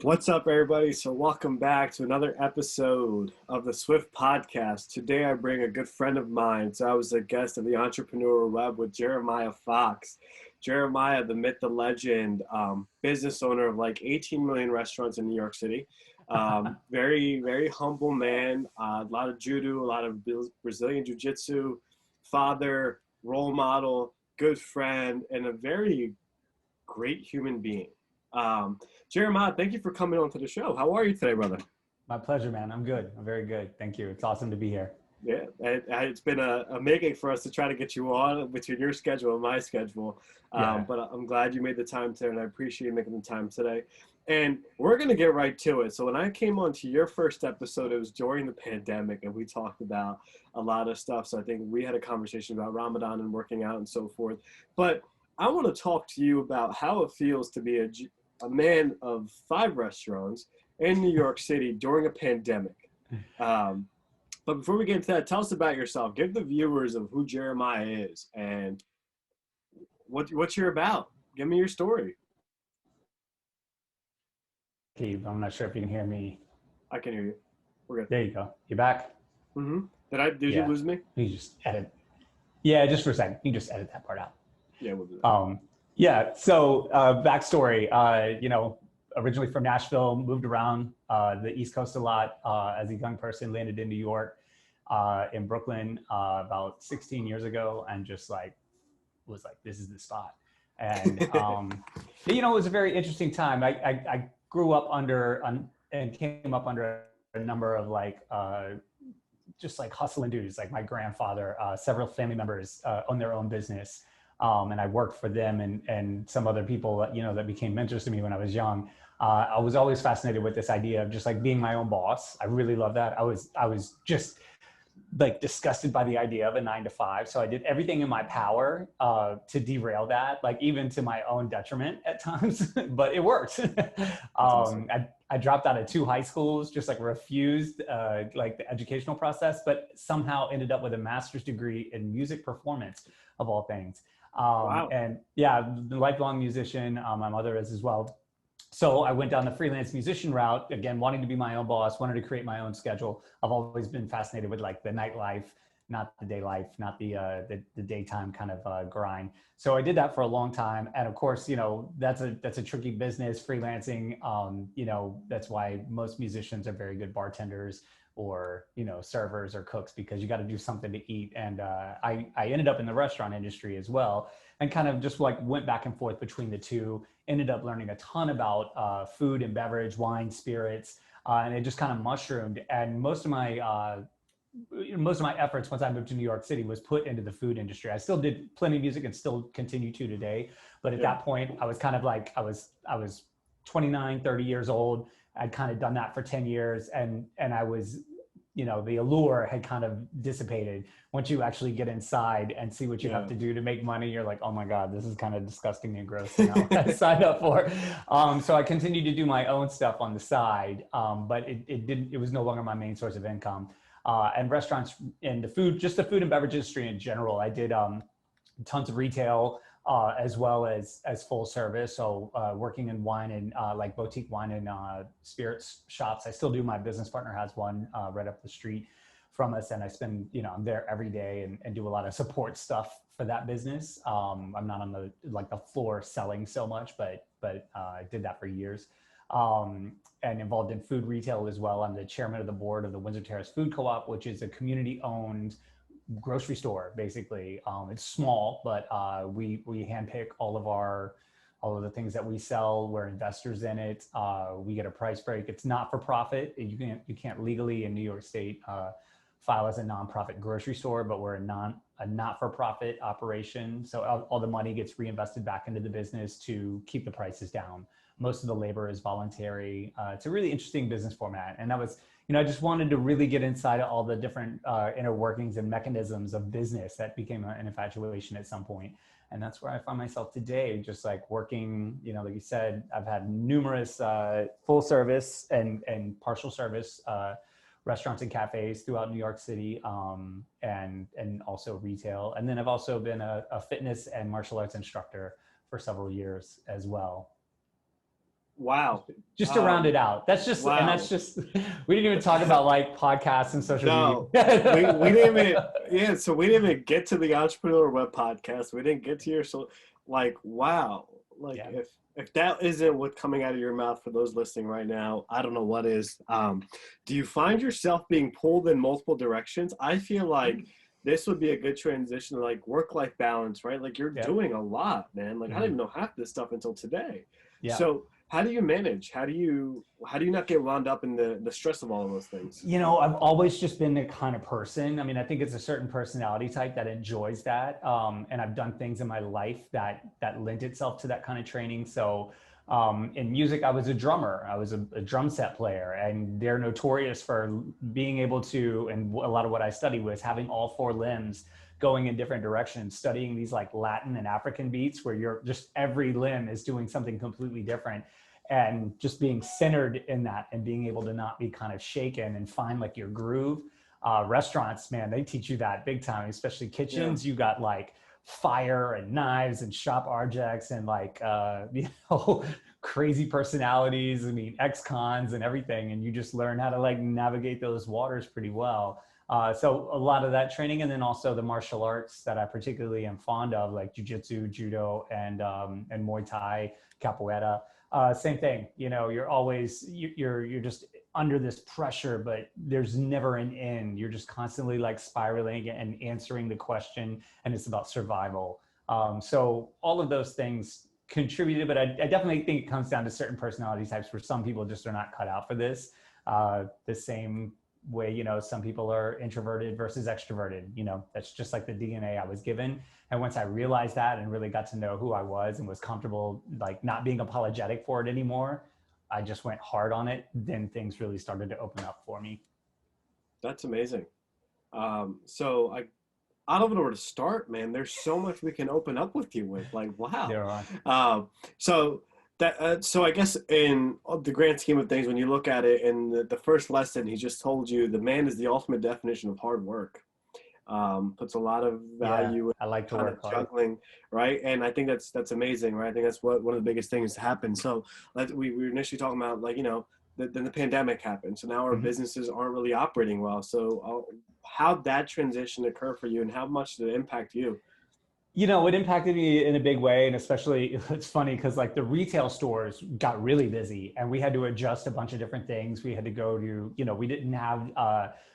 What's up, everybody? So, welcome back to another episode of the Swift Podcast. Today, I bring a good friend of mine. So, I was a guest of the Entrepreneur Web with Jeremieh Fox. Jeremieh, the myth, the legend, business owner of like 18 million restaurants in New York City. Very, very humble man. A lot of judo, a lot of Brazilian Jiu Jitsu, father, role model, good friend, and a very great human being. Jeremieh, thank you for coming on to the show. How are you today, brother? My pleasure, man. I'm good. I'm very good. Thank you. It's awesome to be here. Yeah, it's been a making for us to try to get you on between your schedule and my schedule. Yeah. But I'm glad you made the time today, and I appreciate you making the time today. And we're going to get right to it. So when I came on to your first episode, it was during the pandemic, and we talked about a lot of stuff. So I think we had a conversation about Ramadan and working out and so forth. But I want to talk to you about how it feels to be a man of 5 restaurants in New York City during a pandemic. But before we get into that, tell us about yourself. Give the viewers of who Jeremieh is and what you're about. Give me your story. Keith, I'm not sure if you can hear me. I can hear you. We're good. There you go. You back? Mm-hmm. Did you lose me? You just edit. Yeah, just for a second. You just edit that part out. Yeah, we'll do that. So backstory, originally from Nashville, moved around the East Coast a lot as a young person, landed in New York, in Brooklyn about 16 years ago, and just was like, this is the spot. And, it was a very interesting time. I grew up and came up under a number of just like hustling dudes. Like my grandfather, several family members own their own business. And I worked for them and some other people that became mentors to me when I was young. I was always fascinated with this idea of just like being my own boss. I really love that. I was just like disgusted by the idea of a 9-to-5. So I did everything in my power to derail that, like even to my own detriment at times, but it worked. Awesome. I dropped out of 2 high schools, just like refused the educational process, but somehow ended up with a master's degree in music performance of all things. Wow. And yeah, lifelong musician. My mother is as well. So I went down the freelance musician route, again, wanting to be my own boss, wanted to create my own schedule. I've always been fascinated with like the nightlife, not the day life, not the daytime kind of grind. So I did that for a long time. And of course, that's a tricky business, freelancing. That's why most musicians are very good bartenders or, servers or cooks, because you got to do something to eat. And I ended up in the restaurant industry as well, and kind of just like went back and forth between the two, ended up learning a ton about food and beverage, wine, spirits, and it just kind of mushroomed. And most of my efforts once I moved to New York City was put into the food industry. I still did plenty of music and still continue to today. But at that point, I was kind of like, I was 29, 30 years old. I'd kind of done that for 10 years. And I was, the allure had kind of dissipated. Once you actually get inside and see what you have to do to make money, you're like, oh my God, this is kind of disgusting and gross. I signed up for. So I continued to do my own stuff on the side, but it was no longer my main source of income. And restaurants and the food and beverage industry in general. I did tons of retail as well as full service. So working in wine and like boutique wine and spirits shops. I still do. My business partner has one right up the street from us, and I spend I'm there every day and do a lot of support stuff for that business. I'm not on the floor selling so much, but I did that for years. And involved in food retail as well. I'm the chairman of the board of the Windsor Terrace Food Co-op, which is a community-owned grocery store. Basically, it's small, but we handpick all of the things that we sell. We're investors in it. We get a price break. It's not for profit. You can't legally in New York State file as a nonprofit grocery store, but we're a not-for-profit operation. So all the money gets reinvested back into the business to keep the prices down. Most of the labor is voluntary. It's a really interesting business format. And that was, I just wanted to really get inside of all the different inner workings and mechanisms of business that became an infatuation at some point. And that's where I find myself today, just like working, like you said, I've had numerous full service and partial service restaurants and cafes throughout New York City, and also retail. And then I've also been a fitness and martial arts instructor for several years as well. Wow. Just to round it out. That's just, wow. and that's just, we didn't even talk about like podcasts and social media. we didn't even, so we didn't even get to the Entrepreneur Web podcast. We didn't get to your, so like, wow. Like if that isn't what's coming out of your mouth for those listening right now, I don't know what is. Do you find yourself being pulled in multiple directions? I feel like this would be a good transition to like work-life balance, right? Like you're doing a lot, man. Like I didn't even know half this stuff until today. So how do you manage? How do you not get wound up in the stress of all of those things? You know, I've always just been the kind of person. I mean, I think it's a certain personality type that enjoys that. And I've done things in my life that lent itself to that kind of training. So in music, I was a drummer. I was a drum set player, and they're notorious for being able to, and a lot of what I studied was having all four limbs going in different directions, studying these like Latin and African beats where you're just every limb is doing something completely different, and just being centered in that and being able to not be kind of shaken and find like your groove. Restaurants, man, they teach you that big time, especially kitchens. You got like fire and knives and sharp objects and like, crazy personalities. I mean, ex-cons and everything. And you just learn how to like navigate those waters pretty well. So a lot of that training, and then also the martial arts that I particularly am fond of, like jiu-jitsu, judo, and Muay Thai, capoeira. Same thing, you know, you're always, you're just under this pressure, but there's never an end. You're just constantly like spiraling and answering the question, and it's about survival. So all of those things contributed, but I definitely think it comes down to certain personality types where some people just are not cut out for this. The same way, you know, some people are introverted versus extroverted, you know, that's just like the DNA I was given. And once I realized that and really got to know who I was and was comfortable, like not being apologetic for it anymore, I just went hard on it. Then things really started to open up for me. That's amazing. So I don't know where to start, man. There's so much we can open up with you with, like, wow. There are. So I guess in the grand scheme of things, when you look at it in the first lesson, he just told you the man is the ultimate definition of hard work. Puts a lot of value. I like to work hard. Juggling, right? And I think that's amazing, right? I think that's one of the biggest things to happen. So we were initially talking about, like, you know, then the pandemic happened. So now our businesses aren't really operating well. So how'd that transition occur for you, and how much did it impact you? You know, it impacted me in a big way. And especially, it's funny because like the retail stores got really busy and we had to adjust a bunch of different things. We had to go to, you know, we didn't have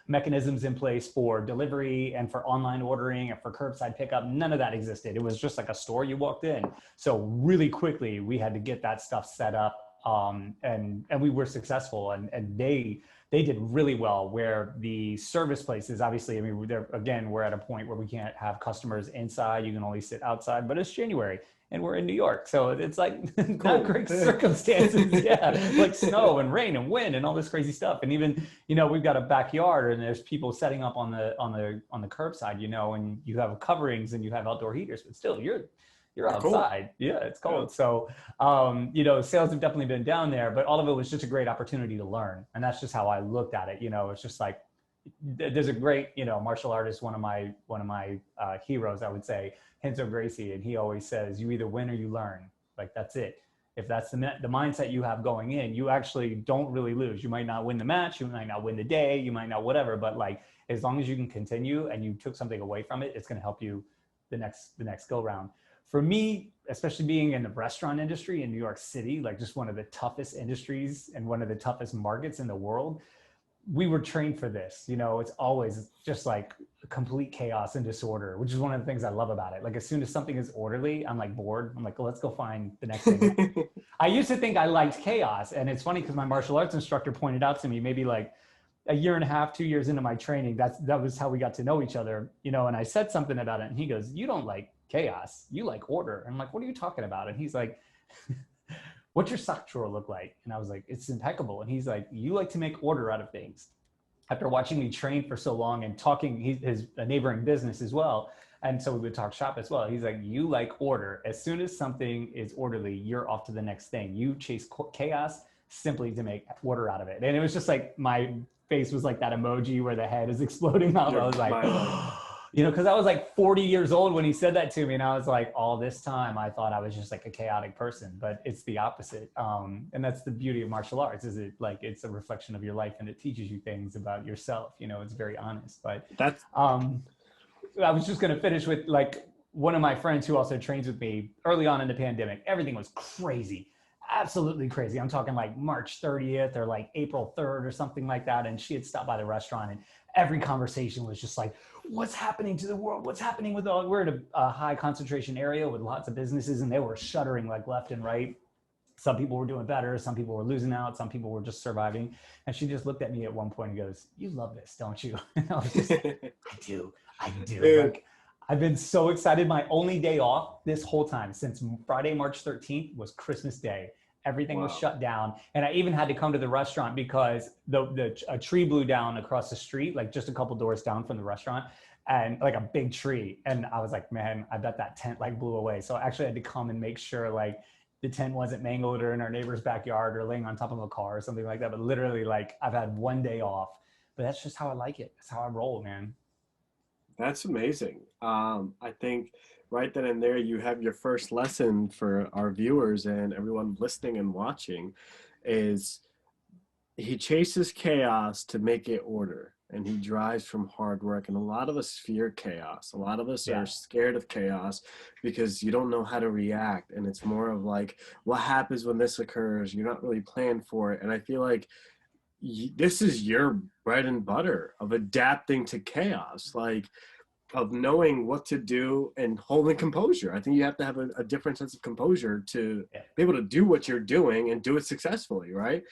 mechanisms in place for delivery and for online ordering and for curbside pickup. None of that existed. It was just like a store you walked in. So really quickly, we had to get that stuff set up. And we were successful, and they did really well, where the service places, obviously, I mean, we're at a point where we can't have customers inside. You can only sit outside, but it's January and we're in New York. So it's like not great circumstances. Like snow and rain and wind and all this crazy stuff. And even, you know, we've got a backyard and there's people setting up on the curbside, you know, and you have coverings and you have outdoor heaters, but still you're outside. Cool. Yeah, it's cold. So, you know, sales have definitely been down there, but all of it was just a great opportunity to learn. And that's just how I looked at it. You know, it's just like, there's a great, you know, martial artist, one of my heroes, I would say, Renzo Gracie. And he always says, you either win or you learn. Like, that's it. If that's the mindset you have going in, you actually don't really lose. You might not win the match. You might not win the day. You might not whatever, but like, as long as you can continue and you took something away from it, it's going to help you the next go round. For me, especially being in the restaurant industry in New York City, like just one of the toughest industries and one of the toughest markets in the world, we were trained for this. You know, it's always just like complete chaos and disorder, which is one of the things I love about it. Like as soon as something is orderly, I'm like bored. I'm like, well, let's go find the next thing. I used to think I liked chaos. And it's funny because my martial arts instructor pointed out to me maybe like a year and a half, 2 years into my training, that was how we got to know each other, you know, and I said something about it and he goes, you don't like chaos, you like order. And I'm like, what are you talking about? And he's like, what's your sock drawer look like? And I was like, it's impeccable. And he's like, you like to make order out of things. After watching me train for so long and talking, his a neighboring business as well. And so we would talk shop as well. He's like, you like order. As soon as something is orderly, you're off to the next thing. You chase chaos simply to make order out of it. And it was just like, my face was like that emoji where the head is exploding out. I was like, You know, because I was like 40 years old when he said that to me, and I was like, all this time I thought I was just like a chaotic person, but it's the opposite. And that's the beauty of martial arts, is it like it's a reflection of your life, and it teaches you things about yourself. You know, it's very honest. But That's I was just going to finish with like one of my friends who also trains with me early on in the pandemic. Everything was crazy, absolutely crazy. I'm talking like March 30th or like April 3rd or something like that. And she had stopped by the restaurant, and every conversation was just like, what's happening to the world? What's happening with all, we're in a high concentration area with lots of businesses, and they were shuttering like left and right. Some people were doing better. Some people were losing out. Some people were just surviving. And she just looked at me at one point and goes, "You love this, don't you?" And I was just like, I do. Like, I've been so excited. My only day off this whole time since Friday, March 13th was Christmas Day. Everything was shut down. And I even had to come to the restaurant because a tree blew down across the street, like just a couple doors down from the restaurant, and like a big tree. And I was like, man, I bet that tent like blew away. So I actually had to come and make sure like the tent wasn't mangled or in our neighbor's backyard or laying on top of a car or something like that. But literally, like, I've had one day off, but that's just how I like it. That's how I roll, man. That's amazing. I think right then and there, you have your first lesson for our viewers and everyone listening and watching is he chases chaos to make it order, and he drives from hard work. And a lot of us fear chaos. A lot of us are scared of chaos because you don't know how to react. And it's more of like, what happens when this occurs? You're not really planned for it. And I feel like this is your bread and butter of adapting to chaos, like of knowing what to do and holding composure. I think you have to have a different sense of composure to be able to do what you're doing and do it successfully, right?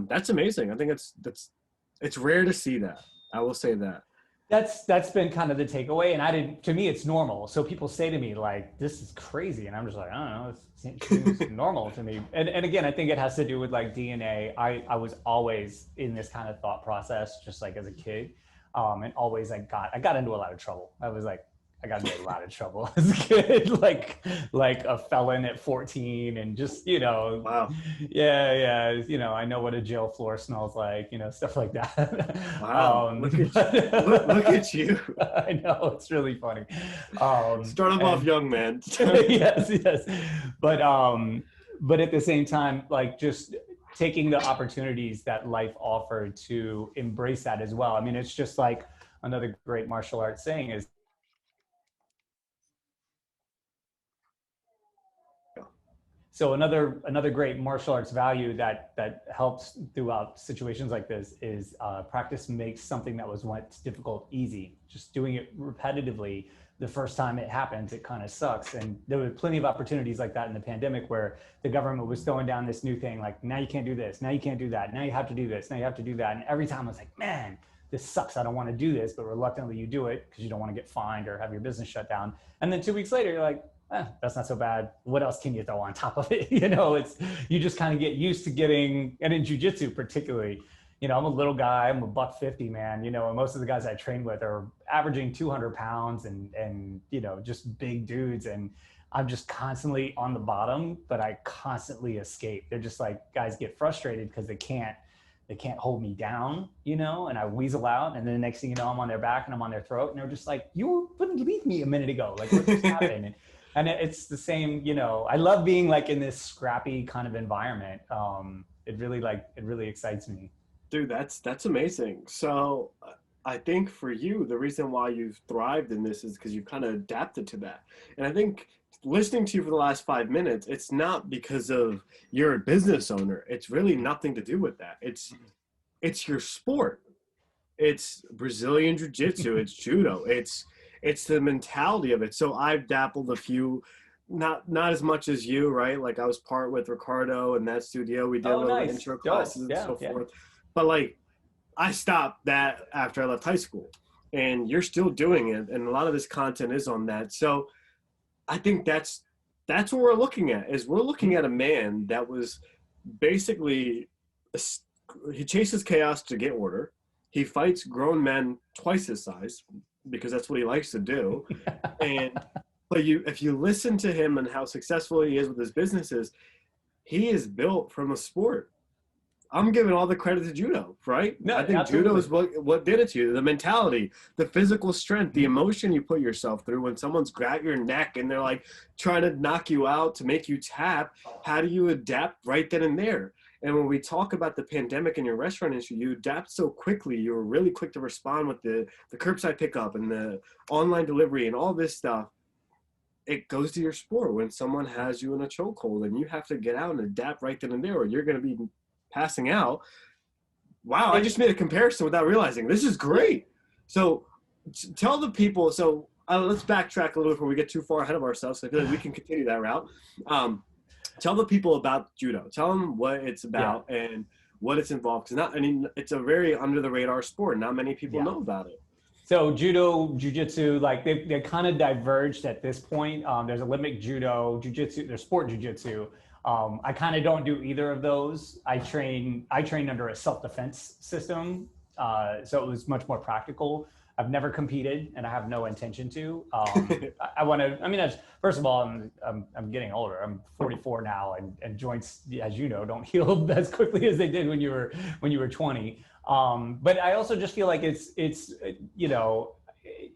That's amazing. I think it's rare to see that. I will say that. That's been kind of the takeaway. And to me, it's normal. So people say to me like, this is crazy. And I'm just like, I don't know, it seems normal to me. And again, I think it has to do with like DNA. I was always in this kind of thought process, just like as a kid. And always I got into a lot of trouble. I got into a lot of trouble as a kid, like a felon at 14, and just, Wow. yeah, I know what a jail floor smells like, stuff like that. Wow. Look at you. I know, it's really funny. Start them off young, man. yes. But at the same time, like just taking the opportunities that life offered to embrace that as well. I mean, it's just like another great martial arts saying is, so another great martial arts value that helps throughout situations like this is practice makes something that was once difficult easy. Just doing it repetitively, the first time it happens, it kind of sucks. And there were plenty of opportunities like that in the pandemic where the government was throwing down this new thing, like, now you can't do this, now you can't do that, now you have to do this, now you have to do that. And every time I was like, man, this sucks, I don't want to do this, but reluctantly you do it because you don't want to get fined or have your business shut down. And then 2 weeks later, you're like, that's not so bad. What else can you throw on top of it? You just kind of get used to getting, and in jiu-jitsu particularly, I'm a little guy, I'm a $150, man, and most of the guys I train with are averaging 200 pounds and just big dudes. And I'm just constantly on the bottom, but I constantly escape. They're just like, guys get frustrated because they can't hold me down, and I weasel out. And then the next thing you know, I'm on their back and I'm on their throat. And they're just like, you wouldn't leave me a minute ago. Like, what just happened? And it's the same, I love being like in this scrappy kind of environment. It really excites me. Dude, that's amazing. So I think for you, the reason why you've thrived in this is because you kind of adapted to that. And I think listening to you for the last 5 minutes, it's not because of you're a business owner. It's really nothing to do with that. It's your sport. It's Brazilian Jiu-Jitsu. It's judo. It's the mentality of it. So I've dabbled a few, not as much as you, right? Like I was part with Ricardo in that studio. We did a little intro classes and so forth. But like I stopped that after I left high school, and you're still doing it. And a lot of this content is on that. So I think that's what we're looking at, is we're looking at a man that was basically, he chases chaos to get order. He fights grown men twice his size because that's what he likes to do. But if you listen to him and how successful he is with his businesses, he is built from a sport. I'm giving all the credit to judo, right? No, I think absolutely. judo is what did it to you. The mentality, the physical strength, the emotion you put yourself through when someone's got your neck and they're like trying to knock you out to make you tap. How do you adapt right then and there? And when we talk about the pandemic in your restaurant industry, you adapt so quickly. You were really quick to respond with the curbside pickup and the online delivery and all this stuff. It goes to your sport when someone has you in a chokehold and you have to get out and adapt right then and there, or you're going to be passing out. Wow, I just made a comparison without realizing. This is great. So tell the people, so let's backtrack a little before we get too far ahead of ourselves. So I feel like we can continue that route. Tell the people about judo. Tell them what it's about and what it's involved. Because it's a very under the radar sport. Not many people know about it. So judo, jiu-jitsu, like they kind of diverged at this point. There's Olympic judo, jiu-jitsu, there's sport jiu-jitsu. I kind of don't do either of those. I train under a self-defense system. So it was much more practical. I've never competed and I have no intention to. I want to, I mean, first of all, I'm getting older. I'm 44 now and joints, as you know, don't heal as quickly as they did when you were 20. But I also just feel like it's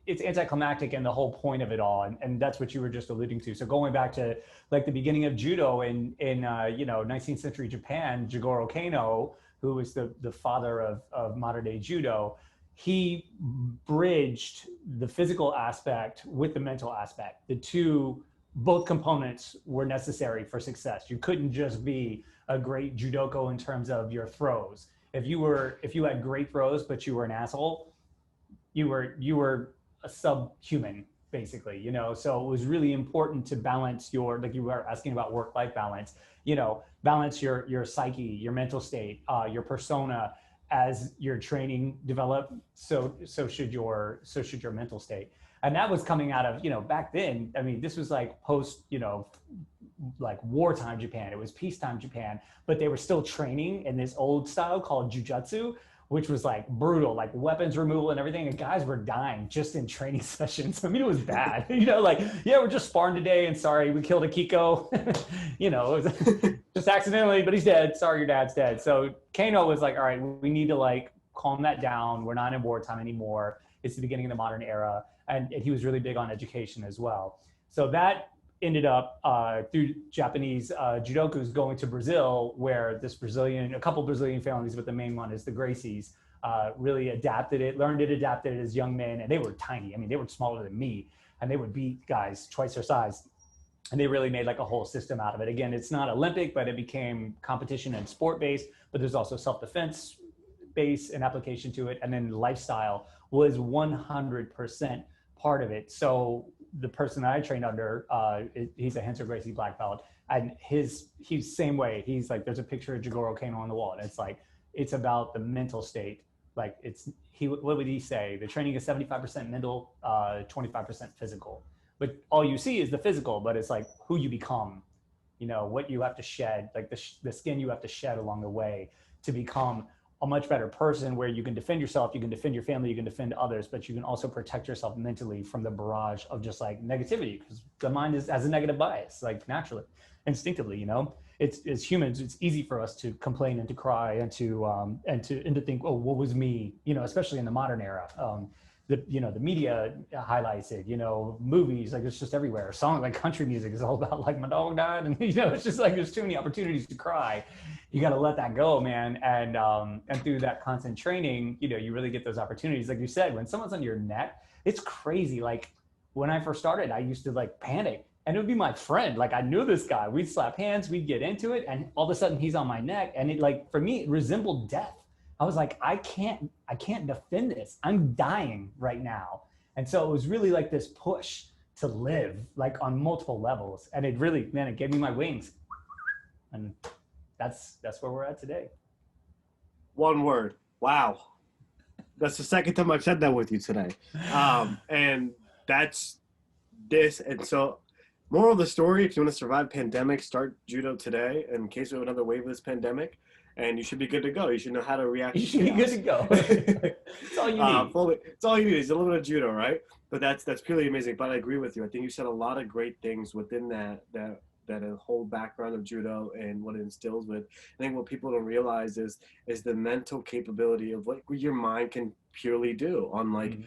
anticlimactic in the whole point of it all. And that's what you were just alluding to. So going back to like the beginning of judo in 19th century Japan, Jigoro Kano, who was the father of modern day judo, he bridged the physical aspect with the mental aspect. Both components were necessary for success. You couldn't just be a great judoka in terms of your throws. If you had great throws, but you were an asshole, you were a subhuman, basically, so it was really important to balance like you were asking about work-life balance, balance your psyche, your mental state, your persona. As your training developed, so should your mental state. And that was coming out of, back then, I mean, this was like post, like wartime Japan. It was peacetime Japan, but they were still training in this old style called jujutsu, which was like brutal, like weapons removal and everything. And guys were dying just in training sessions. I mean, it was bad, we're just sparring today and sorry, we killed a Kiko, it was just accidentally, but he's dead. Sorry, your dad's dead. So Kano was like, all right, we need to like calm that down. We're not in wartime anymore. It's the beginning of the modern era. And he was really big on education as well. So that ended up through Japanese judokas going to Brazil, where a couple Brazilian families, but the main one is the Gracies, really adapted it, adapted it as young men. And they were tiny. I mean, they were smaller than me and they would beat guys twice their size. And they really made like a whole system out of it. Again, it's not Olympic, but it became competition and sport based, but there's also self-defense base and application to it. And then lifestyle was 100% part of it. So the person that I trained under, he's a Hanser Gracie black belt, and he's same way. He's like, there's a picture of Jigoro Kano on the wall, and it's like, it's about the mental state. Like what would he say? The training is 75% mental, 25% physical. But all you see is the physical, but it's like who you become, what you have to shed, like the skin you have to shed along the way to become a much better person, where you can defend yourself, you can defend your family, you can defend others, but you can also protect yourself mentally from the barrage of just like negativity, because the mind has a negative bias, like naturally, instinctively, it's as humans, it's easy for us to complain and to cry and to think, oh, what was me, especially in the modern era. The media highlights it, movies, like it's just everywhere. Song like country music is all about like my dog died, and it's just like there's too many opportunities to cry. You got to let that go, man. And through that constant training, you really get those opportunities. Like you said, when someone's on your neck, it's crazy. Like when I first started, I used to like panic, and it would be my friend. Like I knew this guy, we'd slap hands, we'd get into it, and all of a sudden he's on my neck, and it like for me it resembled death. I was like, I can't defend this. I'm dying right now. And so it was really like this push to live like on multiple levels. And it really, man, it gave me my wings. And that's where we're at today. One word. Wow. That's the second time I've said that with you today. And that's this. And so moral of the story, if you want to survive pandemic, start judo today in case we have another wave of this pandemic. And you should be good to go. You should know how to react. You should be good to go. It's all you need. It's all you need. It's a little bit of judo, right? But that's purely amazing. But I agree with you. I think you said a lot of great things within that that a whole background of judo and what it instills with. I think what people don't realize is the mental capability of what your mind can purely do on like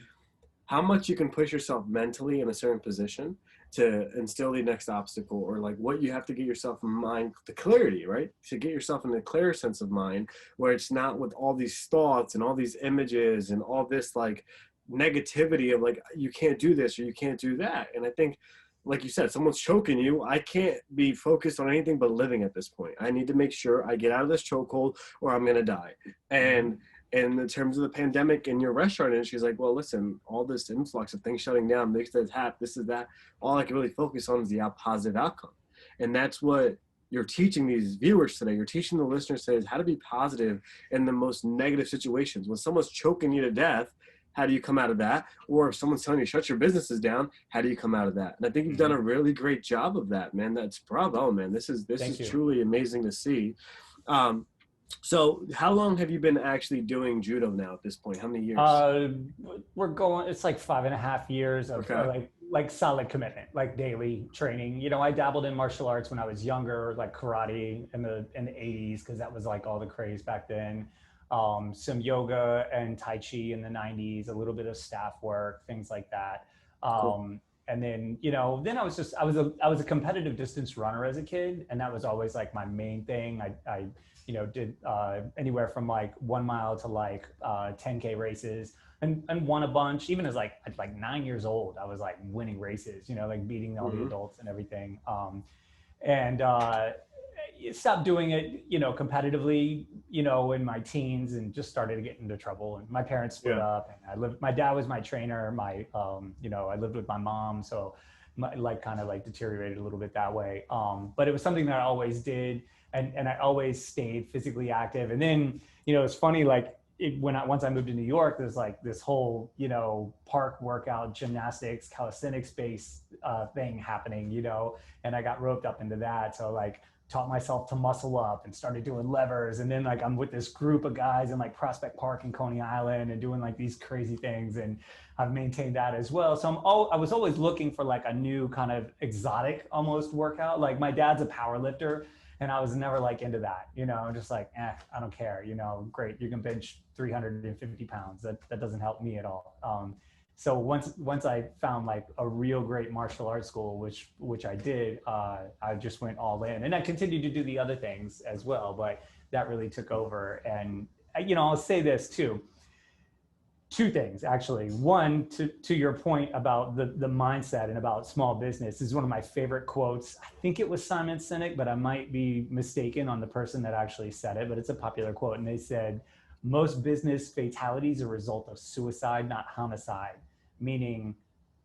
how much you can push yourself mentally in a certain position to instill the next obstacle, or like what you have to get yourself in mind, the clarity, right? To get yourself in a clear sense of mind where it's not with all these thoughts and all these images and all this like negativity of like, you can't do this or you can't do that. And I think, like you said, someone's choking you. I can't be focused on anything but living at this point. I need to make sure I get out of this chokehold or I'm going to die. And in terms of the pandemic in your restaurant industry, she's like, well, listen, all this influx of things shutting down, this is that. All I can really focus on is the positive outcome. And that's what you're teaching these viewers today. You're teaching the listeners today is how to be positive in the most negative situations. When someone's choking you to death, how do you come out of that? Or if someone's telling you shut your businesses down, how do you come out of that? And I think you've done a really great job of that, man. That's bravo, man. This is truly amazing to see. So how long have you been actually doing judo now at this point? How many years? It's like 5.5 years of like solid commitment, like daily training. You know, I dabbled in martial arts when I was younger, like karate in the 80s, because that was like all the craze back then. Some yoga and Tai Chi in the 90s, a little bit of staff work, things like that. Cool. And then, you know, then I was a competitive distance runner as a kid. And that was always like my main thing. I you know, did anywhere from like 1 mile to like 10K races and won a bunch. Even as like, at like 9 years old, I was like winning races, you know, like beating all the adults and everything. Stopped doing it, you know, competitively, you know, in my teens, and just started to get into trouble. And my parents split up, and my dad was my trainer. You know, I lived with my mom, so my life kind of like deteriorated a little bit that way. But it was something that I always did, and I always stayed physically active. And then, you know, it's funny, like once I moved to New York, there's like this whole, you know, park workout, gymnastics, calisthenics based thing happening, you know, and I got roped up into that. So like, taught myself to muscle up and started doing levers. And then like, I'm with this group of guys in like Prospect Park in Coney Island and doing like these crazy things. And I've maintained that as well. So I was always looking for like a new kind of exotic almost workout. Like my dad's a power lifter and I was never like into that, you know, just like, I don't care, you know, great. You can bench 350 pounds. That doesn't help me at all. So once I found like a real great martial arts school, which I did, I just went all in, and I continued to do the other things as well, but that really took over. And you know, I'll say this too. Two things actually. One, to your point about the mindset and about small business, is one of my favorite quotes. I think it was Simon Sinek, but I might be mistaken on the person that actually said it, but it's a popular quote. And they said, most business fatalities are a result of suicide, not homicide. Meaning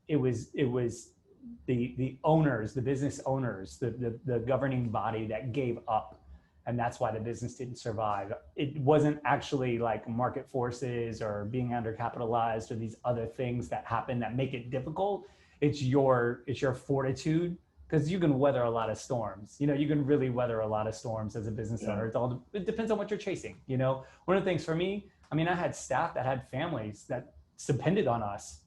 it was the owners, the business owners, the governing body that gave up. And that's why the business didn't survive. It wasn't actually like market forces or being undercapitalized or these other things that happen that make it difficult. It's your fortitude, because you can weather a lot of storms. You know, you can really weather a lot of storms as a business owner. It depends on what you're chasing. You know, one of the things for me, I mean, I had staff that had families that depended on us.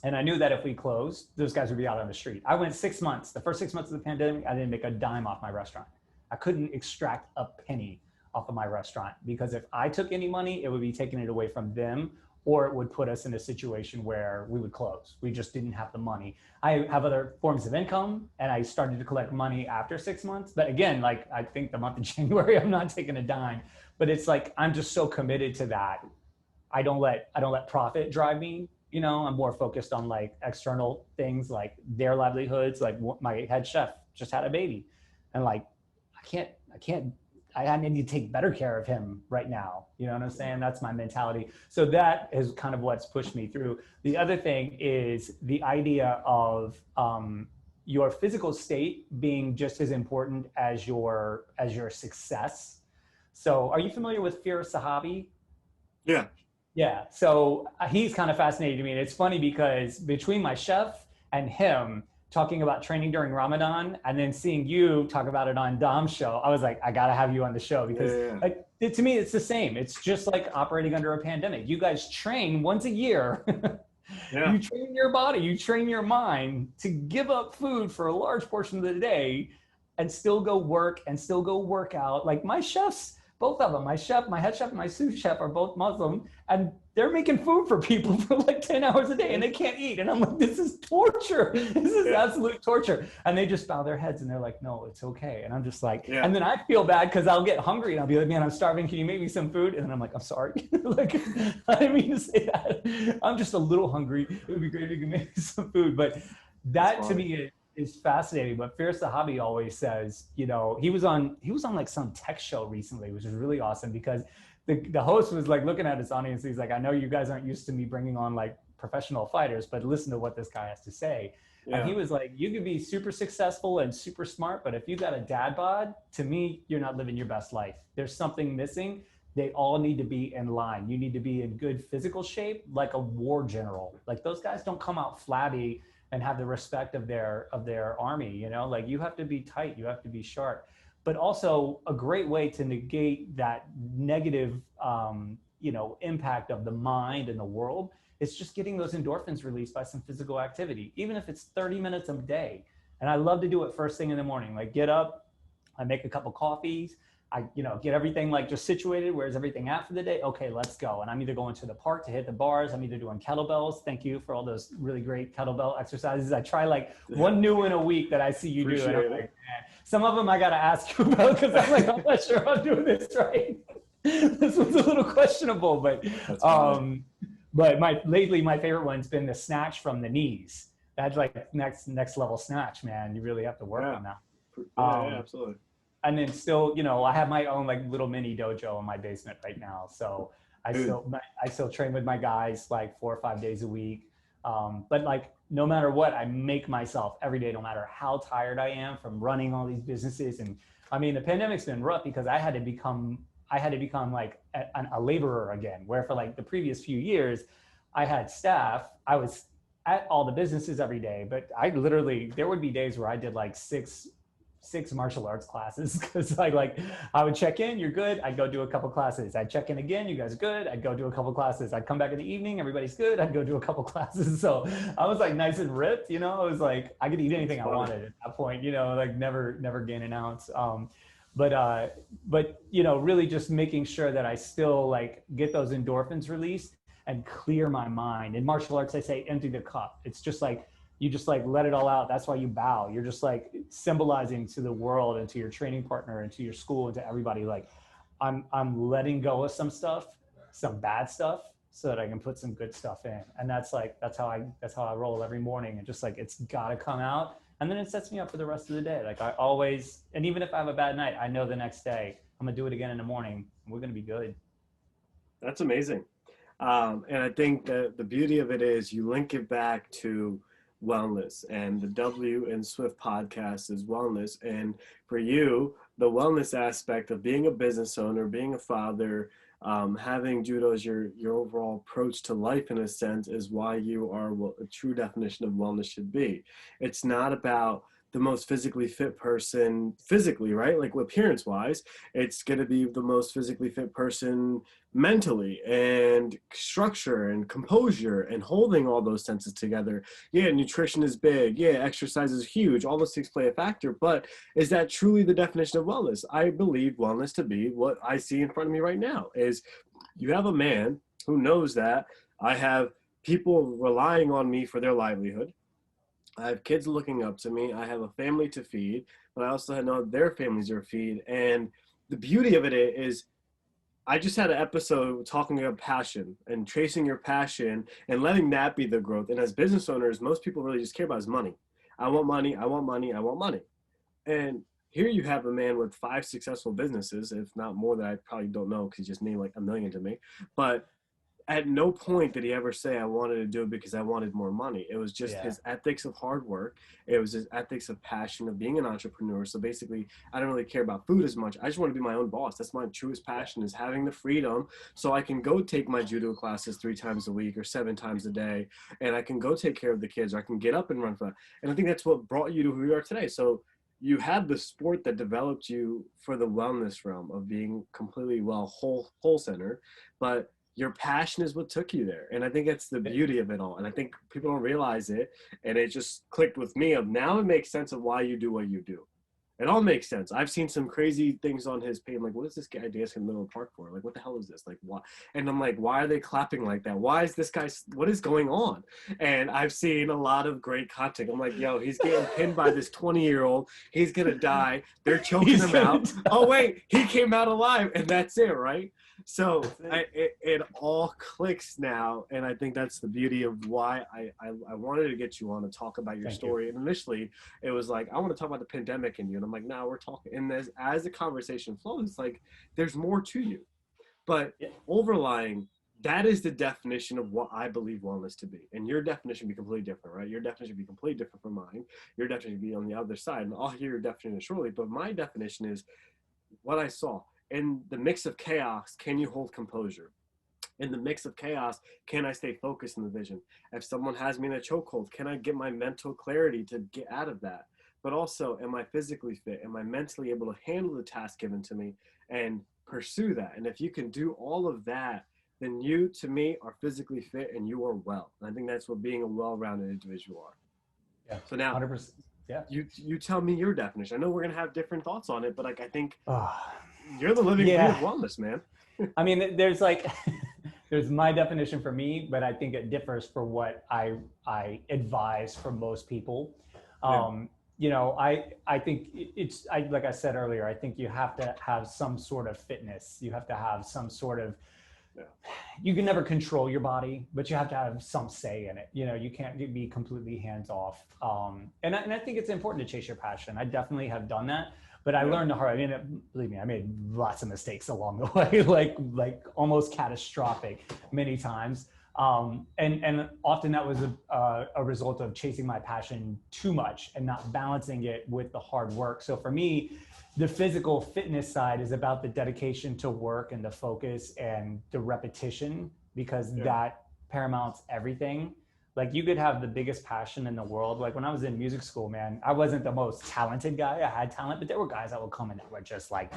And I knew that if we closed, those guys would be out on the street. I went 6 months. The first 6 months of the pandemic, I didn't make a dime off my restaurant. I couldn't extract a penny off of my restaurant, because if I took any money, it would be taking it away from them, or it would put us in a situation where we would close. We just didn't have the money. I have other forms of income, and I started to collect money after 6 months. But again, like I think the month of January, I'm not taking a dime. But it's like I'm just so committed to that. I don't let profit drive me. You know, I'm more focused on like external things, like their livelihoods. Like my head chef just had a baby, and like I need to take better care of him right now. You know what I'm saying? That's my mentality. So that is kind of what's pushed me through. The other thing is the idea of your physical state being just as important as your success. So are you familiar with Firas Zahabi? Yeah. Yeah, so he's kind of fascinating to me. And it's funny because between my chef and him talking about training during Ramadan, and then seeing you talk about it on Dom's show, I was like, I got to have you on the show, because like, to me, it's the same. It's just like operating under a pandemic. You guys train once a year. You train your body, you train your mind to give up food for a large portion of the day. and still go work and still go work out. Like my chefs, both of them, my head chef and my sous chef are both Muslim, and they're making food for people for like 10 hours a day and they can't eat. And I'm like, this is torture. This is absolute torture. And they just bow their heads and they're like, no, it's okay. And I'm just like, and then I feel bad because I'll get hungry and I'll be like, man, I'm starving. Can you make me some food? And then I'm like, I'm sorry. Like, I didn't mean to say that. I'm just a little hungry. It would be great if you could make me some food. But that to me is fascinating. But Fierce the Hobby always says, you know, he was on like some tech show recently, which is really awesome because the host was like looking at his audience. He's like, I know you guys aren't used to me bringing on like professional fighters, but listen to what this guy has to say. And he was like, you could be super successful and super smart, but if you got a dad bod, to me, you're not living your best life. There's something missing. They all need to be in line. You need to be in good physical shape, like a war general. Like those guys don't come out flabby and have the respect of their army, you know, like you have to be tight, you have to be sharp. But also a great way to negate that negative, you know, impact of the mind and the world is just getting those endorphins released by some physical activity, even if it's 30 minutes a day. And I love to do it first thing in the morning, like get up, I make a cup of coffees, I, you know, get everything like just situated. Where's everything at for the day? Okay, let's go. And I'm either going to the park to hit the bars. I'm either doing kettlebells. Thank you for all those really great kettlebell exercises. I try like one new in a week that I see you do. And I'm like, man, some of them I got to ask you about because I'm like, I'm not sure I'm doing this right. This one's a little questionable, but lately my favorite one's been the snatch from the knees. That's like next level snatch, man. You really have to work on that. Yeah, absolutely. And then still, you know, I have my own like little mini dojo in my basement right now. So I still train with my guys like 4 or 5 days a week. But like, no matter what, I make myself every day, no matter how tired I am from running all these businesses. And I mean, the pandemic's been rough because I had to become like a laborer again, where for like the previous few years, I had staff. I was at all the businesses every day, but there would be days where I did like six martial arts classes because I would check in, you're good, I'd go do a couple classes, I'd check in again, you guys good, I'd go do a couple classes, I'd come back in the evening, everybody's good, I'd go do a couple classes. So I was like nice and ripped, you know. I was like, I could eat anything I wanted at that point, you know, like never gain an ounce. But you know, really just making sure that I still like get those endorphins released and clear my mind. In martial arts, they say empty the cup. It's just like, you just like let it all out. That's why you bow. You're just like symbolizing to the world and to your training partner and to your school and to everybody, like I'm letting go of some stuff, some bad stuff, so that I can put some good stuff in. And that's how I roll every morning. And just like, it's gotta come out. And then it sets me up for the rest of the day. Like I always, and even if I have a bad night, I know the next day I'm gonna do it again in the morning and we're gonna be good. That's amazing. And I think that the beauty of it is you link it back to wellness, and the W in Swift podcast is wellness. And for you, the wellness aspect of being a business owner, being a father, having judo as your overall approach to life in a sense is why you are what a true definition of wellness should be. It's not about the most physically fit person physically, right? Like appearance wise, it's going to be the most physically fit person mentally and structure and composure and holding all those senses together. Yeah, nutrition is big. Yeah, exercise is huge. All those things play a factor, but is that truly the definition of wellness? I believe wellness to be what I see in front of me right now is you have a man who knows that I have people relying on me for their livelihood. I have kids looking up to me. I have a family to feed, but I also know their families are feed. And the beauty of it is I just had an episode talking about passion and chasing your passion and letting that be the growth. And as business owners, most people really just care about is money. I want money. I want money. I want money. And here you have a man with 5 successful businesses, if not more, that I probably don't know because he just named like a million to me. But at no point did he ever say I wanted to do it because I wanted more money. It was just his ethics of hard work. It was his ethics of passion of being an entrepreneur. So basically, I don't really care about food as much. I just want to be my own boss. That's my truest passion, is having the freedom so I can go take my judo classes 3 times a week or 7 times a day. And I can go take care of the kids, or I can get up and run for that. And I think that's what brought you to who you are today. So you had the sport that developed you for the wellness realm of being completely whole center, but your passion is what took you there. And I think that's the beauty of it all. And I think people don't realize it. And it just clicked with me of now it makes sense of why you do what you do. It all makes sense. I've seen some crazy things on his page. I'm like, what is this guy dancing in the middle of the park for? Like, what the hell is this? Like, why? And I'm like, why are they clapping like that? Why is this guy, what is going on? And I've seen a lot of great content. I'm like, yo, he's getting pinned by this 20-year-old. He's going to die. They're choking him out. Oh, wait, he came out alive. And that's it, right? So it all clicks now, and I think that's the beauty of why I wanted to get you on to talk about your story. And initially, it was like, I want to talk about the pandemic in you, and I'm like, no, we're talking. And as the conversation flows, it's like there's more to you, but overlying that is the definition of what I believe wellness to be. And your definition be completely different, right? Your definition be completely different from mine. Your definition be on the other side, and I'll hear your definition shortly. But my definition is what I saw. In the mix of chaos, can you hold composure? In the mix of chaos, can I stay focused in the vision? If someone has me in a chokehold, can I get my mental clarity to get out of that? But also, am I physically fit? Am I mentally able to handle the task given to me and pursue that? And if you can do all of that, then you, to me, are physically fit and you are well. And I think that's what being a well-rounded individual are. Yeah. So now, 100%. Yeah. You tell me your definition. I know we're going to have different thoughts on it, but like, I think you're the living breed of wellness, man. I mean, there's there's my definition for me, but I think it differs for what I advise for most people. You know, I think like I said earlier, I think you have to have some sort of fitness. You have to have some sort of, you can never control your body, but you have to have some say in it. You know, you can't be completely hands off. And I think it's important to chase your passion. I definitely have done that. But I learned the hard. I mean, believe me, I made lots of mistakes along the way, like almost catastrophic many times. And often that was a result of chasing my passion too much and not balancing it with the hard work. So for me, the physical fitness side is about the dedication to work and the focus and the repetition, because that paramounts everything. Like, you could have the biggest passion in the world. Like, when I was in music school, man, I wasn't the most talented guy. I had talent, but there were guys that would come in that were just like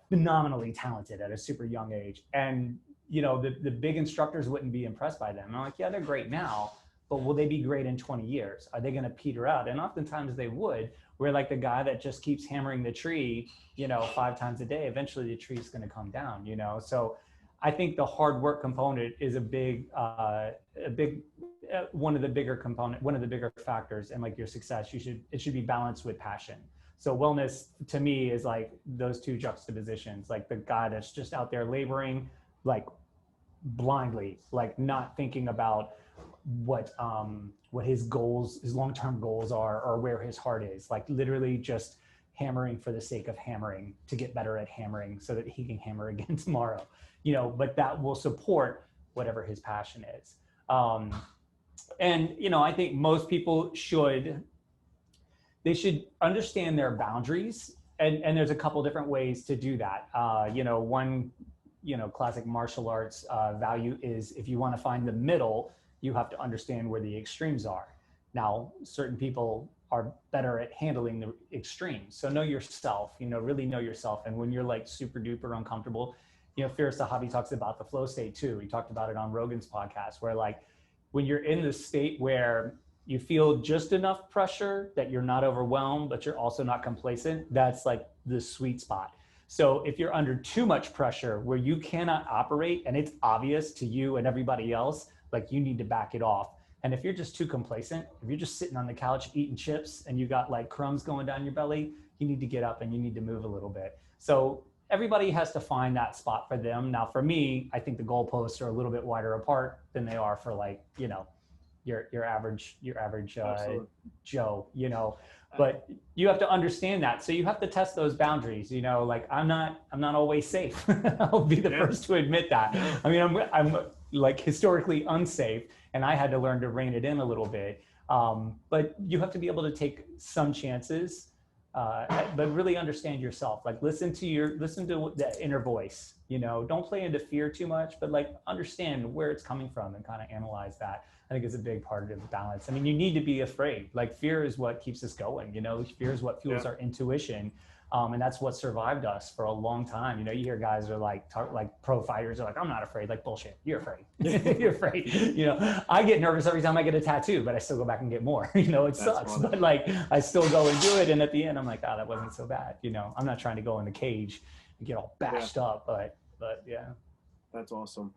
phenomenally talented at a super young age. And, you know, the big instructors wouldn't be impressed by them. And I'm like, yeah, they're great now, but will they be great in 20 years? Are they going to peter out? And oftentimes they would. We're like the guy that just keeps hammering the tree, you know, 5 times a day. Eventually the tree's going to come down, you know? So I think the hard work component is one of the bigger factors in like your success. It should be balanced with passion. So wellness to me is like those two juxtapositions, like the guy that's just out there laboring, like blindly, like not thinking about what his goals, his long-term goals are, or where his heart is, like literally just hammering for the sake of hammering to get better at hammering so that he can hammer again tomorrow, you know, but that will support whatever his passion is. And, you know, I think most people should understand their boundaries. And there's a couple different ways to do that. You know, one, you know, classic martial arts value is, if you want to find the middle, you have to understand where the extremes are. Now, certain people are better at handling the extremes. So know yourself, you know, really know yourself. And when you're like super duper uncomfortable, you know, Firas Zahabi talks about the flow state too. He talked about it on Rogan's podcast, where like, when you're in the state where you feel just enough pressure that you're not overwhelmed, but you're also not complacent, that's like the sweet spot. So if you're under too much pressure where you cannot operate and it's obvious to you and everybody else, like you need to back it off. And if you're just too complacent, if you're just sitting on the couch eating chips and you got like crumbs going down your belly, you need to get up and you need to move a little bit. So everybody has to find that spot for them. Now, for me, I think the goalposts are a little bit wider apart than they are for like, you know, your average Joe, you know, but you have to understand that. So you have to test those boundaries, you know, like I'm not always safe. I'll be the first to admit that. I mean, I'm like historically unsafe, and I had to learn to rein it in a little bit. But you have to be able to take some chances, but really understand yourself. Like listen to the inner voice, you know, don't play into fear too much, but like understand where it's coming from and kind of analyze that. I think is a big part of the balance. I mean, you need to be afraid. Like fear is what keeps us going, you know, fear is what fuels our intuition. And that's what survived us for a long time. You know, you hear guys are like, pro fighters are like, I'm not afraid. Like, bullshit. You're afraid. You're afraid. You know, I get nervous every time I get a tattoo, but I still go back and get more. You know, it sucks, but like, I still go and do it. And at the end, I'm like, oh, that wasn't so bad. You know, I'm not trying to go in the cage and get all bashed up, but yeah. That's awesome.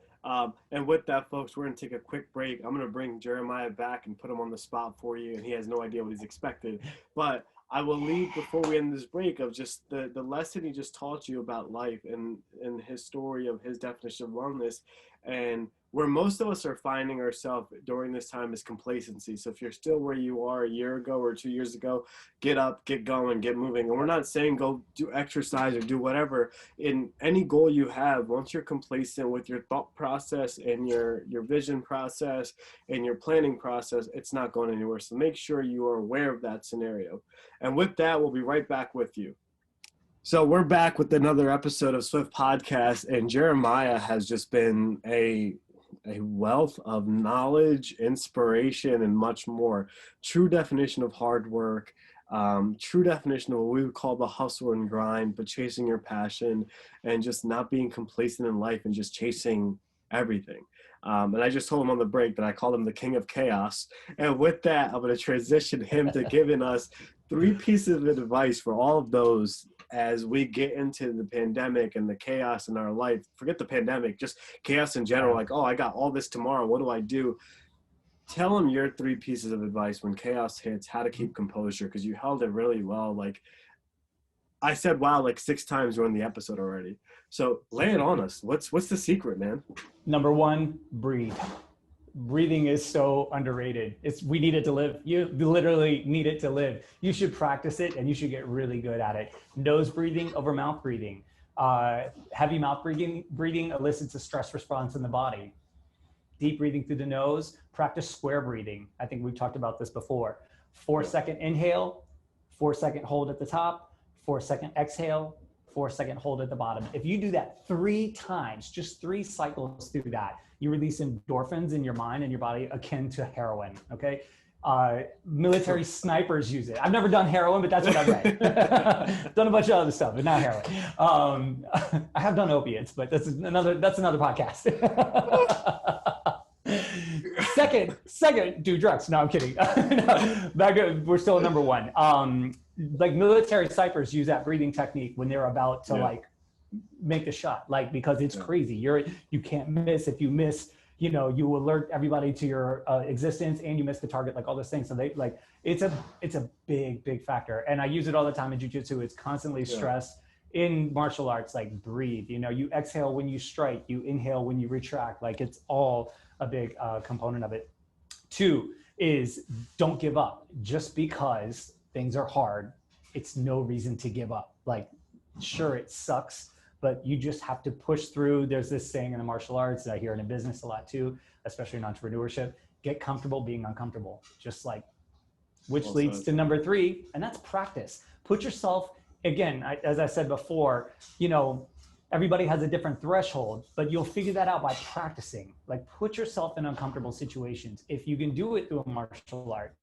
And with that, folks, we're going to take a quick break. I'm going to bring Jeremieh back and put him on the spot for you, and he has no idea what he's expected. But I will leave before we end this break of just the lesson he just taught you about life and his story of his definition of wellness. And where most of us are finding ourselves during this time is complacency. So if you're still where you are a year ago or 2 years ago, get up, get going, get moving. And we're not saying go do exercise or do whatever. In any goal you have, once you're complacent with your thought process and your vision process and your planning process, it's not going anywhere. So make sure you are aware of that scenario. And with that, we'll be right back with you. So we're back with another episode of Swift Podcast, and Jeremieh has just been a wealth of knowledge, inspiration, and much more. True definition of hard work, true definition of what we would call the hustle and grind, but chasing your passion and just not being complacent in life and just chasing everything. And I just told him on the break that I called him the king of chaos. And with that, I'm going to transition him to giving us 3 pieces of advice for all of those as we get into the pandemic and the chaos in our life. Forget the pandemic, just chaos in general. Like, oh, I got all this tomorrow. What do I do? Tell them your 3 pieces of advice when chaos hits, how to keep composure, because you held it really well. Like, I said wow like 6 times during the episode already. So lay it on us. What's the secret, man? Number 1, breathe. Breathing is so underrated. We need it to live. You literally need it to live. You should practice it and you should get really good at it. Nose breathing over mouth breathing. Heavy mouth breathing elicits a stress response in the body. Deep breathing through the nose. Practice square breathing. I think we've talked about this before. 4-second inhale, 4-second hold at the top, 4-second exhale, 4-second hold at the bottom. If you do that 3 times, just 3 cycles through that, you release endorphins in your mind and your body akin to heroin, okay? Military snipers use it. I've never done heroin, but that's what I've read. Done a bunch of other stuff, but not heroin. I have done opiates, but that's another podcast. Second, do drugs. No, I'm kidding. No, we're still at number 1. Like military snipers use that breathing technique when they're about to like make the shot, like, because it's crazy. You can't miss. If you miss, you know, you alert everybody to your existence and you miss the target, like all those things. So they like, it's a big factor. And I use it all the time in jiu-jitsu. It's constantly stressed in martial arts, like breathe, you know, you exhale when you strike, you inhale when you retract, like it's all a big component of it. 2 is don't give up. Just because things are hard, it's no reason to give up. Like, sure, it sucks, but you just have to push through. There's this saying in the martial arts that I hear in business a lot too, especially in entrepreneurship: get comfortable being uncomfortable. Just like, which leads to number 3, and that's practice. Put yourself, again, as I said before, you know, everybody has a different threshold, but you'll figure that out by practicing. Like, put yourself in uncomfortable situations. If you can do it through a martial art,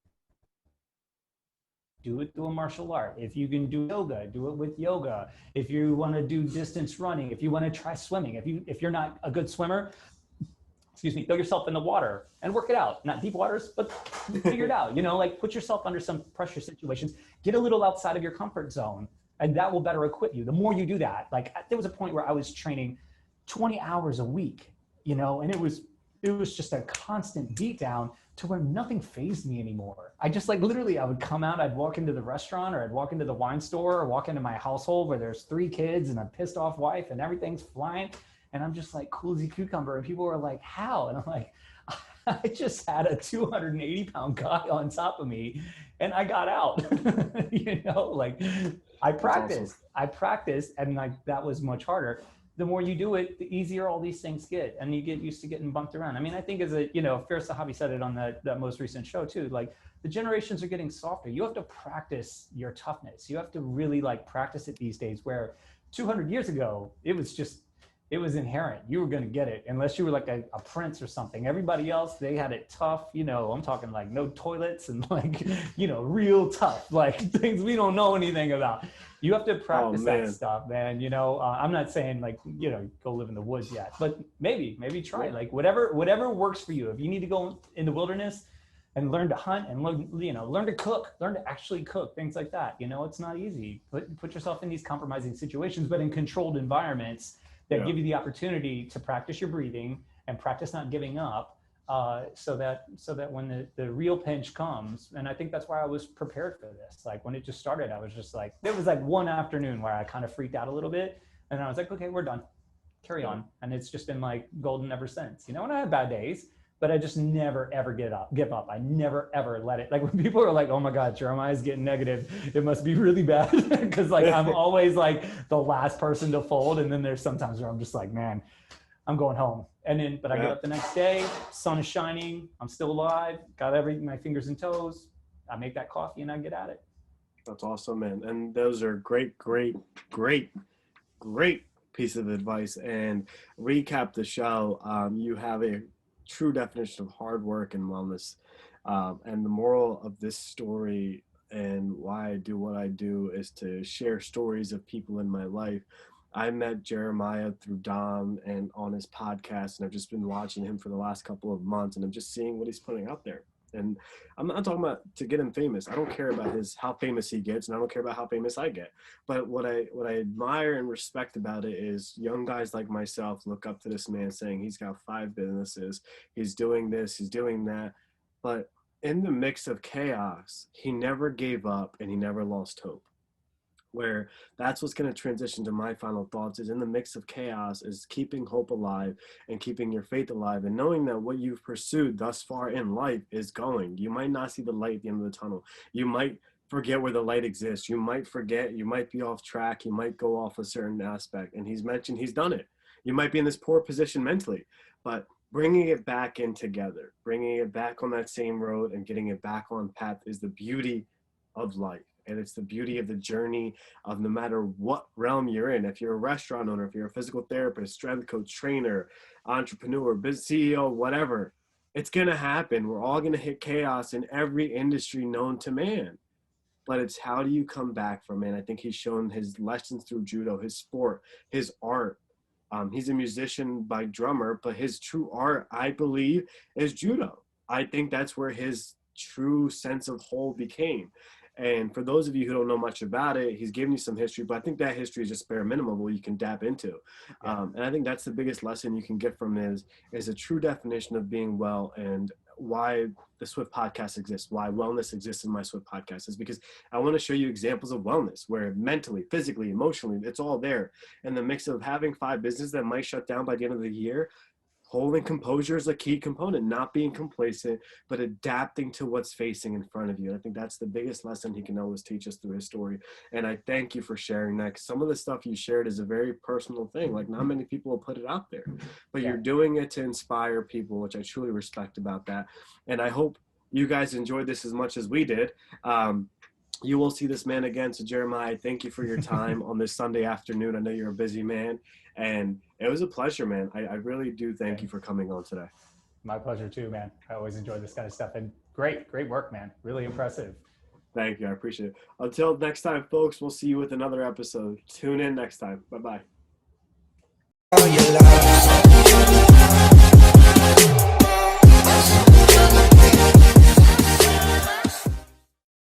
do it through a martial art. If you can do yoga, do it with yoga. If you want to do distance running, if you want to try swimming, if you're not a good swimmer, throw yourself in the water and work it out. Not deep waters, but figure it out. You know, like, put yourself under some pressure situations. Get a little outside of your comfort zone, and that will better equip you. The more you do that, like, there was a point where I was training 20 hours a week, you know, and it was just a constant beatdown to where nothing fazed me anymore. I just, like, literally, I would come out, I'd walk into the restaurant, or I'd walk into the wine store, or walk into my household where there's 3 kids and a pissed off wife and everything's flying. And I'm just like cool as a cucumber. And people are like, how? And I'm like, I just had a 280-pound guy on top of me and I got out. You know, like, I practiced, and like, that was much harder. The more you do it, the easier all these things get, and you get used to getting bumped around. I mean, I think Fair Sahabi said it on that most recent show too, like, the generations are getting softer. You have to practice your toughness. You have to really, like, practice it these days, where 200 years ago, it was it was inherent. You were going to get it unless you were like a prince or something. Everybody else, they had it tough. You know, I'm talking like no toilets and like, you know, real tough, like things we don't know anything about. You have to practice that stuff, man. You know, I'm not saying like, you know, go live in the woods yet, but maybe try like whatever works for you. If you need to go in the wilderness and learn to hunt and learn to cook, learn to actually cook, things like that. You know, it's not easy. Put yourself in these compromising situations, but in controlled environments that give you the opportunity to practice your breathing and practice not giving up, so that when the real pinch comes, and I think that's why I was prepared for this. Like when it just started, I was just like, there was like one afternoon where I kind of freaked out a little bit, and I was like, okay, we're done, carry on. And it's just been like golden ever since, you know. And I had bad days, but I just never ever give up. I never ever let it, like when people are like, oh my God, Jeremiah is getting negative, it must be really bad. Because like I'm always like the last person to fold, and then there's sometimes where I'm just like, man, I'm going home. And then, but I get up the next day, sun is shining, I'm still alive, got my fingers and toes. I make that coffee and I get at it. That's awesome, man. And those are great piece of advice. And recap the show. You have a true definition of hard work and wellness. And the moral of this story and why I do what I do is to share stories of people in my life. I met Jeremieh through Dom and on his podcast, and I've just been watching him for the last couple of months, and I'm just seeing what he's putting out there. And I'm not talking about to get him famous. I don't care about how famous he gets, and I don't care about how famous I get. But what I admire and respect about it is young guys like myself look up to this man saying he's got 5 businesses, he's doing this, he's doing that. But in the mix of chaos, he never gave up and he never lost hope. Where that's what's going to transition to my final thoughts is in the mix of chaos is keeping hope alive and keeping your faith alive and knowing that what you've pursued thus far in life is going. You might not see the light at the end of the tunnel. You might forget where the light exists. You might forget, you might be off track. You might go off a certain aspect. And he's mentioned he's done it. You might be in this poor position mentally, but bringing it back in together, bringing it back on that same road and getting it back on path is the beauty of life. And it's the beauty of the journey of no matter what realm you're in. If you're a restaurant owner, if you're a physical therapist, strength coach, trainer, entrepreneur, business CEO, whatever, it's going to happen. We're all going to hit chaos in every industry known to man. But it's how do you come back from it? And I think he's shown his lessons through judo, his sport, his art. He's a musician by drummer, but his true art, I believe, is judo. I think that's where his true sense of whole became. And for those of you who don't know much about it, he's given you some history, but I think that history is just bare minimum what you can tap into. And I think that's the biggest lesson you can get from is a true definition of being well and why the Swift podcast exists, why wellness exists in my Swift podcast is because I want to show you examples of wellness where mentally, physically, emotionally, it's all there. And the mix of having 5 businesses that might shut down by the end of the year, holding composure is a key component, not being complacent, but adapting to what's facing in front of you. I think that's the biggest lesson he can always teach us through his story. And I thank you for sharing that. Some of the stuff you shared is a very personal thing. Like not many people will put it out there, but you're doing it to inspire people, which I truly respect about that. And I hope you guys enjoyed this as much as we did. You will see this man again. So Jeremieh, thank you for your time on this Sunday afternoon. I know you're a busy man and it was a pleasure, man. I really do thank you for coming on today. My pleasure too, man. I always enjoy this kind of stuff and great work, man. Really impressive. Thank you. I appreciate it. Until next time, folks, we'll see you with another episode. Tune in next time. Bye-bye.